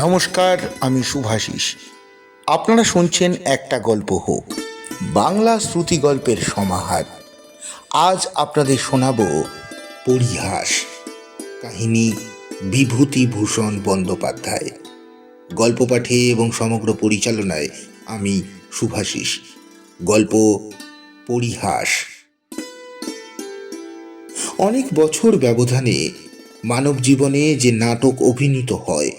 নমস্কার, আমি শুভাশিস। আপনারা শুনছেন একটা গল্প হোক, বাংলা শ্রুতি গল্পের সমাহার। আজ আপনাদের শোনাব পরিহাস। কাহিনী বিভূতিভূষণ বন্দ্যোপাধ্যায়। গল্প পাঠে এবং সমগ্র পরিচালনায় আমি শুভাশিস। গল্প পরিহাস। অনেক বছর ব্যবধানে মানব জীবনে যে নাটক অভিনীত হয়,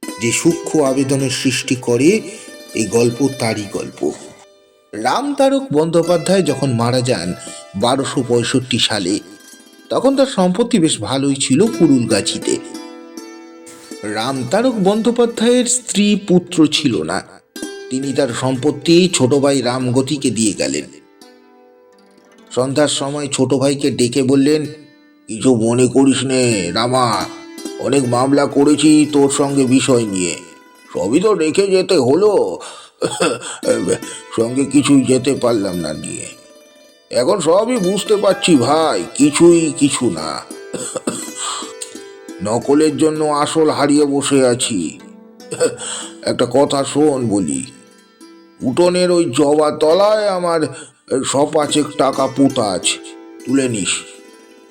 যে সূক্ষ্ম আবেদনের সৃষ্টি করে, এই গল্প তারই গল্প। রামতারক বন্দ্যোপাধ্যায় যখন মারা যান 1265 সালে, তখন তার সম্পত্তি বেশ ভালোই ছিল কুড়ুলগাছিতে। রামতারক বন্দ্যোপাধ্যায়ের স্ত্রী পুত্র ছিল না। তিনি তার সম্পত্তি ছোট ভাই রামগতিকে দিয়ে গেলেন। সন্ধ্যার সময় ছোট ভাইকে ডেকে বললেন, কিছু মনে করিস নে রামা, অনেক মামলা করেছি তোর সঙ্গে বিষয় নিয়ে, সবই তো রেখে যেতে হলো, সঙ্গে কিছুই যেতে পারলাম না নিয়ে। এখন সবই বুঝতে পারছি ভাই, কিছুই কিছু না। নকলের জন্য আসল হারিয়ে বসে আছি। একটা কথা শোন বলি, উঠোনের ওই জবা তলায় আমার 5 টাকা পোতা আছে, তুলে নিস।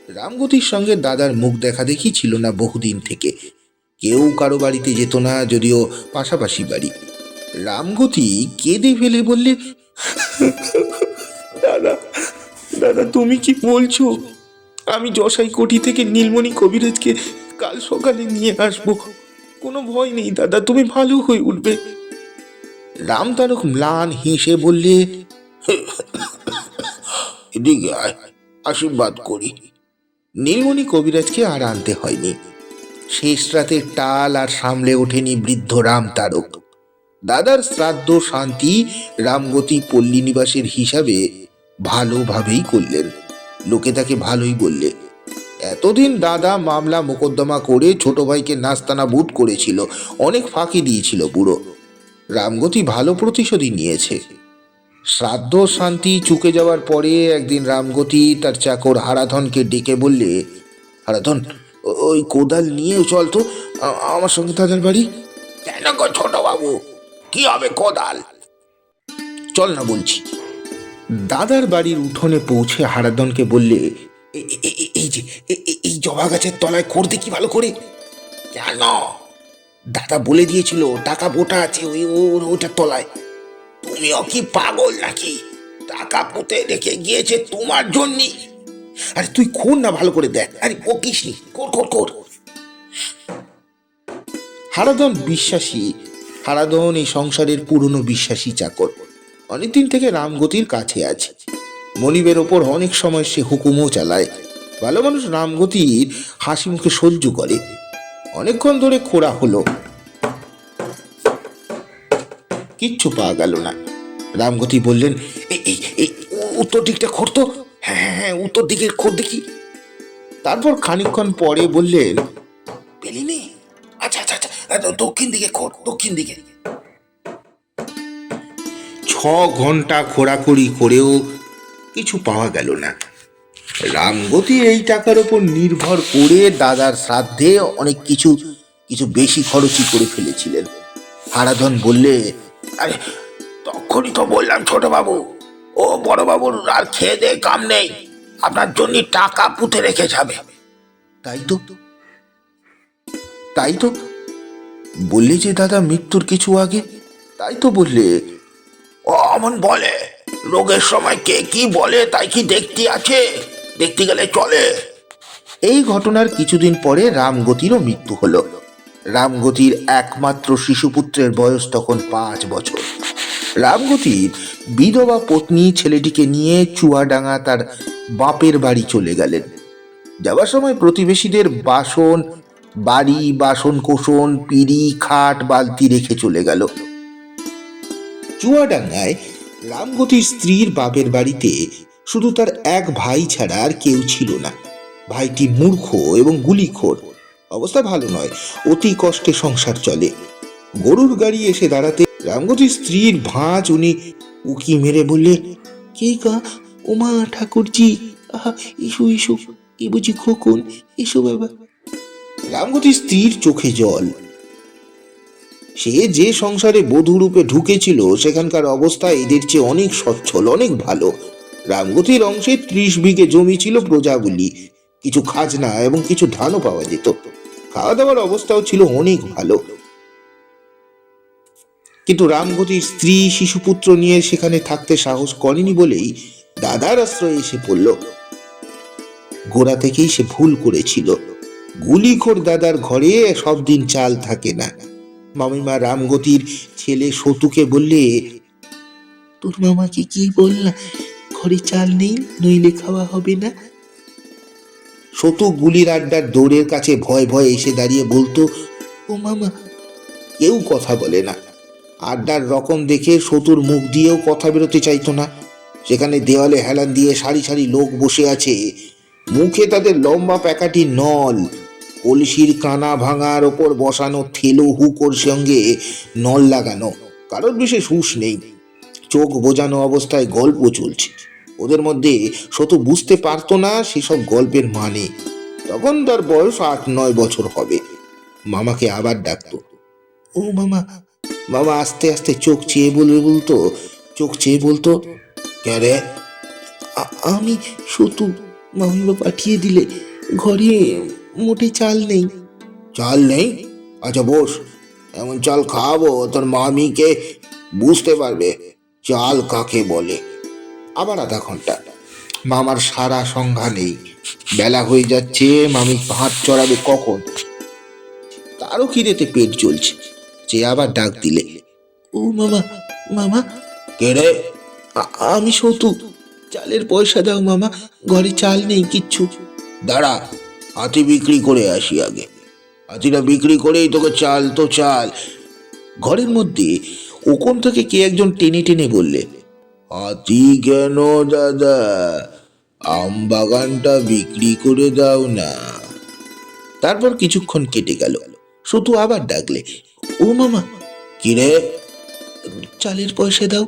রামগতির সঙ্গে দাদার মুখ দেখা দেখি ছিল না বহুদিন থেকে। কেউ কারো বাড়িতে যেত না, যদিও পাশাপাশি বাড়ি। রামগতি কেঁদে ফেলে বললে, দাদা দাদা তুমি কি বলছো? আমি যশাই কোঠি থেকে নীলমণি কবিরাজকে কাল সকালে নিয়ে আসবো। কোনো ভয় নেই দাদা, তুমি ভালো হয়ে উঠবে। রামতারক ম্লান হেসে বললে, এদিকে আয়, আশীর্বাদ করি। নীলমণি কবিরাজকে আর আনতে হয়নি। শেষ রাতের টাল আর সামলে ওঠেনি বৃদ্ধ রামতারক। দাদার শ্রাদ্ধ শান্তি রামগতি পল্লী নিবাসের হিসাবে ভালোভাবেই করলেন। লোকে তাকে ভালোই বললে। এতদিন দাদা মামলা মোকদ্দমা করে ছোট ভাইকে নাস্তানাবুদ করেছিল, অনেক ফাঁকি দিয়েছিল বুড়ো। রামগতি ভালো প্রতিশোধই নিয়েছে। শ্রাদ্ধ শান্তি চুকে যাওয়ার পরে একদিন রামগতি তার চাকর হারাধনকে ডেকে বললে, হারাধন, ওই কোদাল নিয়ে চল তো আমার সঙ্গে দাদার বাড়ি। কেন গো ছোট বাবু, কি হবে কোদাল? চল না বলছি। দাদার বাড়ির উঠোনে পৌঁছে হারাধনকে বললে, এই যে এই জবা গাছের তলায় খোঁড় দেখি ভালো করে। কেন? দাদা বলে দিয়েছিল টাকা বোটা আছে ওইটার তলায়। তুমিও কি পাগল নাকি? টাকা পুঁতে রেখে গিয়েছে তোমার জন্যই। আরে তুই খোঁড় না ভালো করে দেখ। আরে বকিস নি, কর। হারাধন বিশ্বাসী। হারাধন এই সংসারের পুরনো বিশ্বাসী চাকর। অনেকদিন থেকে রামগতির কাছে আছে। মনিবের ওপর অনেক সময় সে হুকুমও চালায়। ভালো মানুষ রামগতির হাসি মুখে সহ্য করে। অনেকক্ষণ ধরে খোঁড়া হলো, কিচ্ছু পাওয়া গেল না। রামগতি বললেন, এই উত্তর দিকটা খোঁড়তো। হ্যাঁ, উত্তর দিকের খোঁড় দেখি। তারপর খানিকক্ষণ পরে বললেন, পেলি নে? আচ্ছা, দক্ষিণ দিকে খোঁড়, দক্ষিণ দিকে। 6 ঘন্টা খোঁড়াখুড়ি করেও কিছু পাওয়া গেল না। রামগতি এই টাকার উপর নির্ভর করে দাদার শ্রাদ্ধে অনেক কিছু বেশি খরচই করে ফেলেছিলেন। হারাধন বললে, আরে তখনই তো বললাম ছোট বাবু, ও বড় বাবুর আর খেয়ে দে কাম নেই, আপনার জন্য টাকা পুঁতে রেখে যাবে। তাই তো বললে যে দাদা মৃত্যুর কিছু আগে। তাই তো বললে। ও অমন বলে, রোগের সময় কে কি বলে তাই কি দেখতে আছে? দেখতে গেলে চলে। এই ঘটনার কিছুদিন পরে রামগতিরও মৃত্যু হলো। রামগতির একমাত্র শিশুপুত্রের বয়স তখন 5 বছর। রামগতির বিধবা পত্নী ছেলেটিকে নিয়ে চুয়াডাঙ্গা তার বাপের বাড়ি চলে গেলেন। যাওয়ার সময় প্রতিবেশীদের বাসন কোসন, পিঁড়ি, খাট, বালতি রেখে চলে গেল। চুয়াডাঙ্গায় রামগতির স্ত্রীর বাপের বাড়িতে শুধু তার এক ভাই ছাড়া আর কেউ ছিল না। ভাইটি মূর্খ এবং গুলিখোর, অবস্থা ভালো নয়, অতি কষ্টে সংসার চলে। গরুর গাড়ি এসে দাঁড়াতে রামগতির স্ত্রীর ভাঁজ উনি উকি মেরে বললে, কে গা? ওমা ঠাকুরজি, আহা এসো, এ বুঝি খোকন, এসো বাবা। রামগতির স্ত্রীর চোখে জল। সে যে সংসারে বধূরূপে ঢুকেছিল সেখানকার অবস্থা এদের চেয়ে অনেক সচ্ছল, অনেক ভালো। রামগতির অংশে 30 বিঘে জমি ছিল প্রজাবলী, কিছু খাজনা এবং কিছু ধানও পাওয়া যেত। খাওয়া দাওয়ার অবস্থাও ছিল অনেক ভালো। কিন্তু রামগতির স্ত্রী শিশুপুত্র নিয়ে সেখানে থাকতে সাহস করেনি বলেই দাদার আশ্রয়ে এসে পড়ল। গোড়া থেকেই সে ভুল করেছিল। গুলিখোর দাদার ঘরে সব দিন চাল থাকে না। মামিমা রামগতির ছেলে সতুকে বললে, তোর মামাকে কি বললা ঘরে চাল নেই, নইলে খাওয়া হবে না? সতু গুলির আড্ডার দৌড়ের কাছে ভয় ভয়ে এসে দাঁড়িয়ে বলতো, ও মামা। কেউ কথা বলে না। আড্ডার রকম দেখে সতুর মুখ দিয়েও কথা বেরোতে চাইতো না। সেখানে দেওয়ালে হেলান দিয়ে সারি সারি লোক বসে আছে, মুখে তাদের লম্বা প্যাকাটি নল, কলসির কানা ভাঙার ওপর বসানো থেলো হুকোর সঙ্গে নল লাগানো। কারোর বিশেষ হুঁশ নেই, চোখ বোজানো অবস্থায় গল্প চলছে। ওদের মধ্যে সতু বুঝতে পারতো না সেসব গল্পের মানে। তখন তার বয়স 8-9 বছর হবে। মামাকে আবার ডাকতো, ও মামা। মামা আস্তে আস্তে চোখ চেয়ে বলতো, কে রে? আমি সতু, মামিমা পাঠিয়ে দিলে, ঘরে মোটে চাল নেই। চাল নেই? আচ্ছা বস, এমন চাল খাওয়াবো তোর মামিকে বুঝতে পারবে চাল কাকে বলে। আবার আধা ঘন্টা। মামার সারা সংজ্ঞা নেই। বেলা হয়ে যাচ্ছে, মামি ভাত চড়াবে কখন? তারও খিদেতে পেট জ্বলছে। যে আবার ডাক দিলে, ও মামা। মামা? কে রে? আমি সতু। চালের পয়সা দাও মামা, ঘরে চাল নেই কিচ্ছু। দাঁড়া, হাতি বিক্রি করে আসি আগে। হাতিটা বিক্রি করেই তোকে চাল তো চাল। ঘরের মধ্যে ওখান থেকে কে একজন টেনে টেনে বললে, হাতি কেন দাদা, আম বাগানটা বিক্রি করে দাও না। তারপর কিছুক্ষণ কেটে গেল। শুধু আবার ডাকলে, ও মামা। কিরে? চালের পয়সা দাও।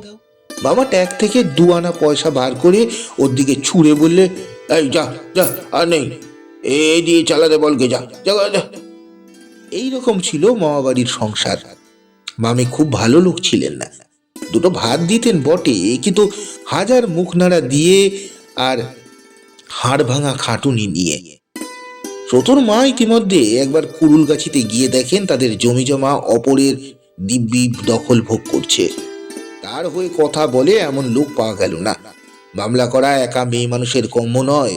মামা ট্যাগ থেকে 2 আনা পয়সা বার করে ওর দিকে ছুঁড়ে বললে, এই যা যা, আর নেই, এই দিয়ে চালাতে বলকে, যা যা যা। এইরকম ছিল মামাবাড়ির সংসার। মামি খুব ভালো লোক ছিলেন না। দুটো ভাত দিতেন বটে, কিন্তু হাজার মুখ নাড়া দিয়ে আর হাড় ভাঙা খাটুনি নিয়ে। সতর মা ইতিমধ্যে একবার কুড়ুলগাছিতে গিয়ে দেখেন তাদের জমি জমা অপরের দিব্যি দখল ভোগ করছে। তার হয়ে কথা বলে এমন লোক পাওয়া গেল না। মামলা করা একা মেয়ে মানুষের কম্য নয়।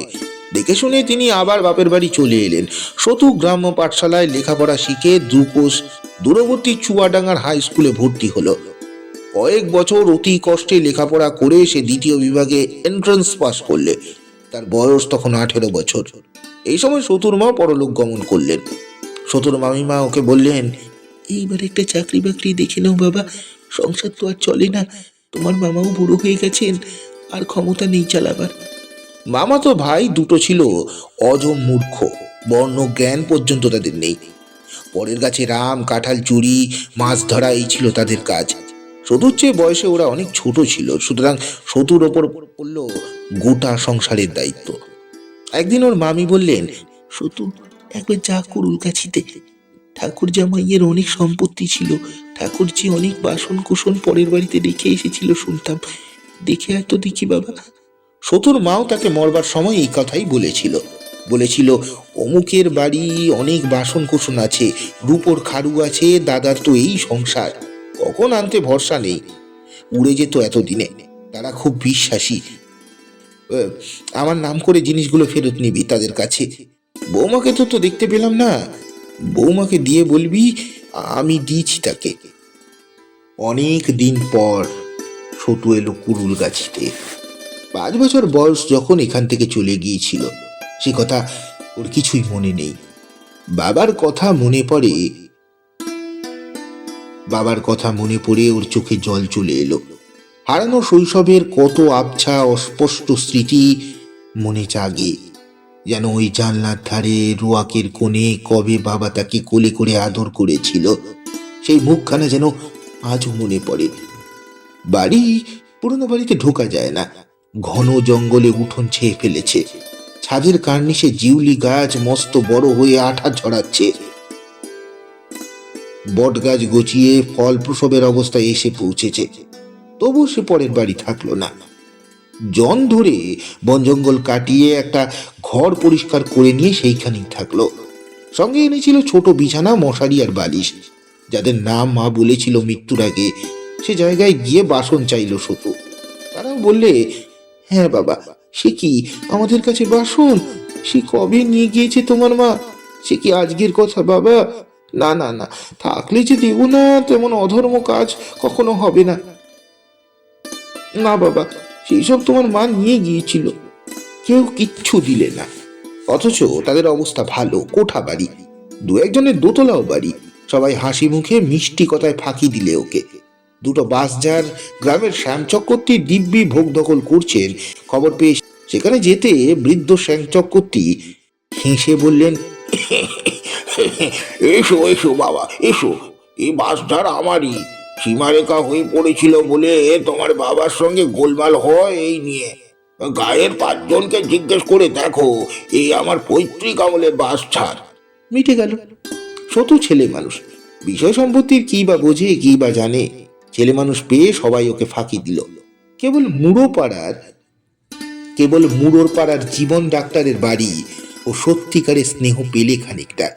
দেখে শুনে তিনি আবার বাপের বাড়ি চলে এলেন। সতু গ্রাম্য পাঠশালায় লেখাপড়া শিখে দুকোষ দূরবর্তী চুয়াডাঙ্গার হাই স্কুলে ভর্তি হলো। কয়েক বছর অতি কষ্টে লেখাপড়া করে সে 2য় বিভাগে এন্ট্রান্স পাস করলে। তার বয়স তখন 18 বছর। এই সময় সতুর মা পরলোক গমন করলেন। সতুর মামিমা ওকে বললেন, এইবার একটা চাকরি বাকরি দেখে নাও বাবা, সংসার তো আর চলে না। তোমার মামাও বুড়ো হয়ে গেছেন, আর ক্ষমতা নেই চালাবার। মামা তো ভাই দুটো ছিল অজম মূর্খ, বর্ণ জ্ঞান পর্যন্ত তাদের নেই। পরের গাছে রাম, কাঁঠাল চুরি, মাছ ধরা এই ছিল তাদের কাজ। সতুর চেয়ে বয়সে ওরা অনেক ছোট ছিল, সুতরাং সতুর ওপর পড়ল গোটা সংসারের দায়িত্ব। একদিন ওর মামি বললেন, সতু একবার যা কুড়ুল গাছিতে, ঠাকুর জামাইয়ের অনেক সম্পত্তি ছিল, ঠাকুরজি অনেক বাসন কুসন পরের বাড়িতে রেখে এসেছিল শুনতাম, দেখে আর তো দেখি বাবা। সতুর মাও তাকে মরবার সময় এই কথাই বলেছিল অমুকের বাড়ি অনেক বাসন কুসন আছে, রূপোর খাড়ু আছে, দাদার তো এই সংসার, কখন আনতে ভরসা নেই, উড়ে যেত এতদিনে। তারা খুব বিশ্বাসী। আমার নাম করে জিনিসগুলো ফেরত নিবি তাদের কাছে। বৌমাকে তো দেখতে পেলাম না, বৌমাকে দিয়ে বলবি আমি দিয়েছি তাকে। অনেক দিন পর সতু এলো কুড়ুল গাছিতে। 5 বছর বয়স যখন এখান থেকে চলে গিয়েছিল, সে কথা ওর কিছুই মনে নেই। বাবার কথা মনে পড়ে ওর চোখে জল চলে এলো। হারানো শৈশবের কত আবছা অস্পষ্ট স্মৃতি মনে জাগে। যেন ওই জানলার ধারে রোয়াকের কোণে কবে বাবা তাকে কোলে করে আদর করেছিল, সেই মুখখানা যেন আজও মনে পড়ে। পুরনো বাড়িতে ঢোকা যায় না। ঘন জঙ্গলে উঠোন ছেয়ে ফেলেছে। ছাদের কার্নিশে জিউলি গাছ মস্ত বড় হয়ে আঠা ঝরাচ্ছে। বট গাছ গচিয়ে ফল প্রসবের অবস্থায় এসে পৌঁছেছে। তবু সে পরের বাড়ি থাকলো না। জন ধরে বন জঙ্গল কাটিয়ে একটা ঘর পরিষ্কার করে নিয়ে সেইখানেই থাকলো। সঙ্গে এনেছিল ছোট বিছানা, মশারি আর বালিশ, যাদের নাম মা বলেছিল মৃত্যুর আগে। সে জায়গায় গিয়ে বাসন চাইল সতু। তারা বললে, হ্যাঁ বাবা, সে কি আমাদের কাছে বাসন? সে কবে নিয়ে গিয়েছে তোমার মা? সে কি আজকের কথা বাবা? না না না, থাকলে যে দেব না, তেমন অধর্ম কাজ কখনো হবে না। না বাবা, সেই সব তোমার মা নিয়ে গিয়েছিল। কেউ কিচ্ছু দিলে না। অথচ তাদের অবস্থা ভালো, কোঠা বাড়ি, দু একজনের দোতলাও বাড়ি। সবাই হাসি মুখে মিষ্টি কথায় ফাঁকি দিলে ওকে। দুটো বাস যার গ্রামের শ্যাম চক্রবর্তী দিব্যি ভোগ দখল করছেন খবর পেয়ে সেখানে যেতে বৃদ্ধ শ্যাম চক্রবর্তী হেসে বললেন, এসো এসো বাবা এসো, এই বাসধার আমারই। সীমারেখা হয়ে পড়েছিল বলে তোমার বাবার সঙ্গে গোলমাল হয় এই নিয়ে। গায়ের 5 জনকে জিজ্ঞেস করে দেখো, এই আমার পৈতৃক আমলের বাস ছাড়। মিটে গেল। শত ছেলে মানুষ, বিষয় সম্পত্তির কি বা বোঝে, কি বা জানে। ছেলে মানুষ পেয়ে সবাই ওকে ফাঁকি দিল। কেবল মুড়োর পাড়ার জীবন ডাক্তারের বাড়ি ও সত্যিকারের স্নেহ পেলে খানিকটা।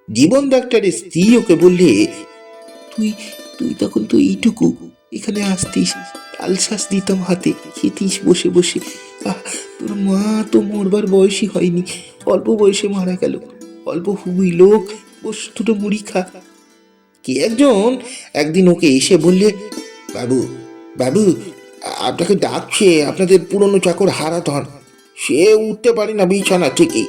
জীবন ডাক্তারের স্ত্রী ওকে বললে, তুই তুই তখন তো এইটুকু, এখানে আসতিস, তাল শ্বাস দিতাম হাতে, খেতিস বসে বসে। আহ, তোর মা তো মরবার বয়সই হয়নি, অল্প বয়সে মারা গেল। অল্প হুবই লোক, বস দুটো মুড়ি খা। কে একজন একদিন ওকে এসে বললে, বাবু বাবু, আপনাকে ডাকছে আপনাদের পুরনো চাকর হারাধন। সে উঠতে পারে না বিছানা থেকে।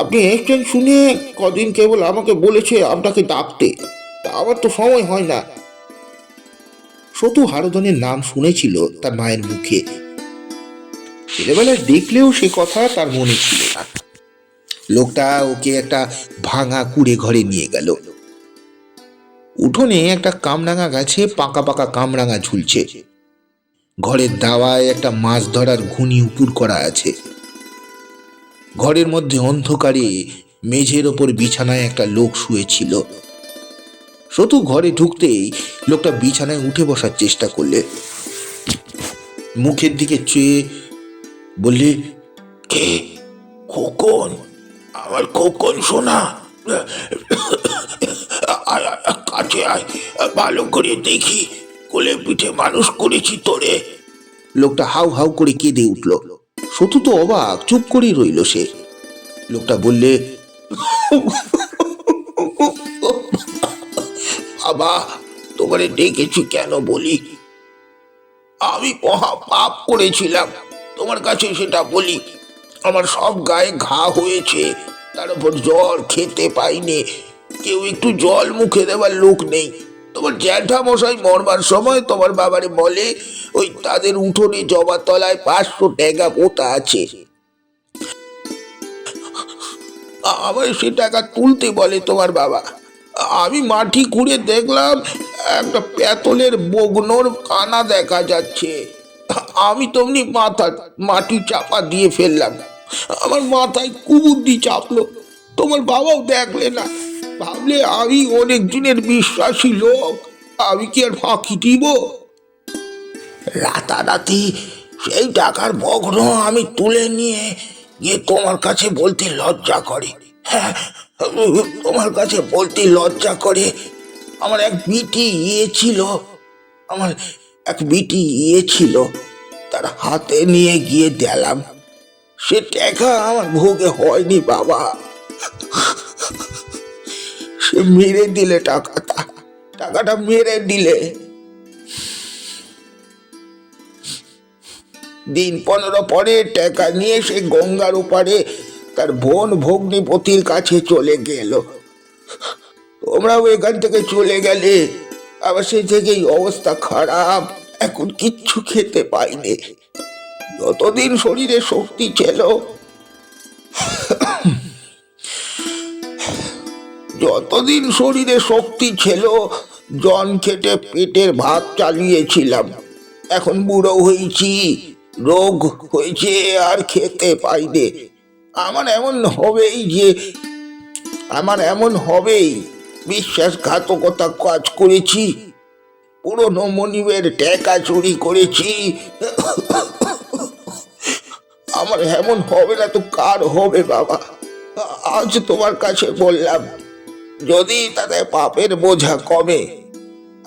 আপনি এসছেন শুনে কদিন কেবল আমাকে বলেছে আপনাকে ডাকতে, তা আমার তো সময় হয় না। সতু হারাধনের নাম শুনেছিল তার মায়ের মুখে। ছেলেবেলায় দেখলেও সে কথা তার মনে ছিল না। লোকটা ওকে একটা ভাঙা কুড়ে ঘরে নিয়ে গেল। উঠোনে একটা কামরাঙা গাছে পাকা পাকা কামরাঙা ঝুলছে। ঘরের দাওয়ায় একটা মাছ ধরার ঘুনি উপুর করা আছে। ঘরের মধ্যে অন্ধকারে মেঝের ওপর বিছানায় একটা লোক শুয়েছিল। সতু ঘরে ঢুকতেই লোকটা বিছানায় উঠে বসার চেষ্টা করলে। মুখের দিকে চেয়ে বললে, কে? খোকন, আমার খোকন শোনা, কাছে আয়, ভালো করে দেখি, কোলে পিঠে মানুষ করেছি তোরে। লোকটা হাউ হাউ করে কেঁদে উঠল। সতু তো অবাক, চুপ করেই রইল সে। লোকটা বললে, বাবা, তোমারে ডেকেছি কেন বলি? আমি মহা পাপ করেছিলাম, তোমার কাছে সেটা বলি। আমার সব গায়ে ঘা হয়েছে, তার উপর জল খেতে পাইনি, কেউ একটু জল মুখে দেওয়ার লোক নেই। তোমার জ্যাঠা মশাই মরবার সময় তোমার বাবারে বলে, ওই তাদের উঠোনে জবা তলায় 500 টাকা পোতা আছে, আবার সে টাকা তুলতে বলে তোমার বাবা। আমি মাটি খুঁড়ে দেখলাম একটা পেতলের বগ্নর কানা দেখা যাচ্ছে। আমি তেমনি মাটি চাপা দিয়ে ফেললাম। আমার মাথায় কুবুদ্ধি চাপলো, তোমার বাবাও দেখলে না, ভাবলে আমি অনেক দিনের বিশ্বাসী লোক, আমি কি আর ফাঁকি দিব? রাতারাতি সেই টাকার বগ্ন আমি তুলে নিয়ে গিয়ে তোমার কাছে বলতে লজ্জা করে। হ্যাঁ, তোমার কাছে বলতে লজ্জা করে। আমার এক বিটি ইয়ে ছিল, তার হাতে নিয়ে গিয়ে দিলাম। সে টাকা আমার ভোগে হয়নি বাবা, সে মেরে দিলে টাকাটা মেরে দিলে। দিন 15 পরে টাকা নিয়ে সে গঙ্গার ওপারে তার বোন ভগ্নিপতির কাছে চলে গেল। তোমরাও এখান থেকে চলে গেলে, আবার সে থেকেই অবস্থা খারাপ, এখন কিচ্ছু খেতে পাইনি। যতদিন শরীরে শক্তি ছিল জন খেটে পেটের ভাত চালিয়েছিলাম। এখন বুড়ো হয়েছি, রোগ হয়েছে, আর খেতে পাইনি। আমার এমন হবেই বিশ্বাসঘাতকতা কাজ করেছি, পুরনো মনিবের টাকা চুরি করেছি। আমার এমন হবে না তো কার হবে বাবা? আজ তোমার কাছে বললাম, যদি তাতে পাপের বোঝা কমে।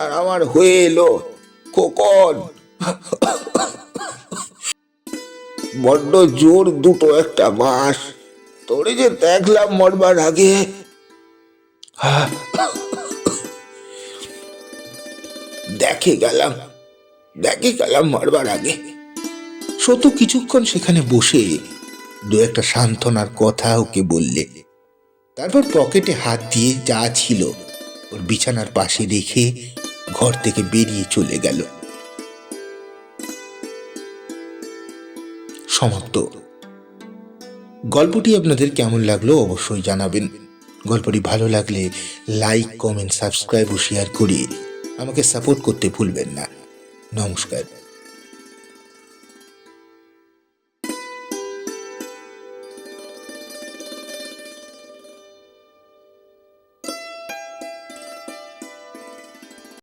আর আমার হয়ে এলো খোকন, বড্ড জোর দুটো একটা মাস। তোরে যে দেখলাম মরবার আগে, দেখে গেলাম মরবার আগে। সত্য কিছুক্ষণ সেখানে বসে দু একটা সান্ত্বনার কথা ওকে বললে, তারপর পকেটে হাত দিয়ে যা ছিল ওর বিছানার পাশে রেখে ঘর থেকে বেরিয়ে চলে গেল। সমাপ্ত। গল্পটি আপনাদের কেমন লাগলো অবশ্যই জানাবেন। গল্পটি ভালো লাগলে লাইক, কমেন্ট, সাবস্ক্রাইব ও শেয়ার করে আমাকে সাপোর্ট করতে ভুলবেন না। নমস্কার।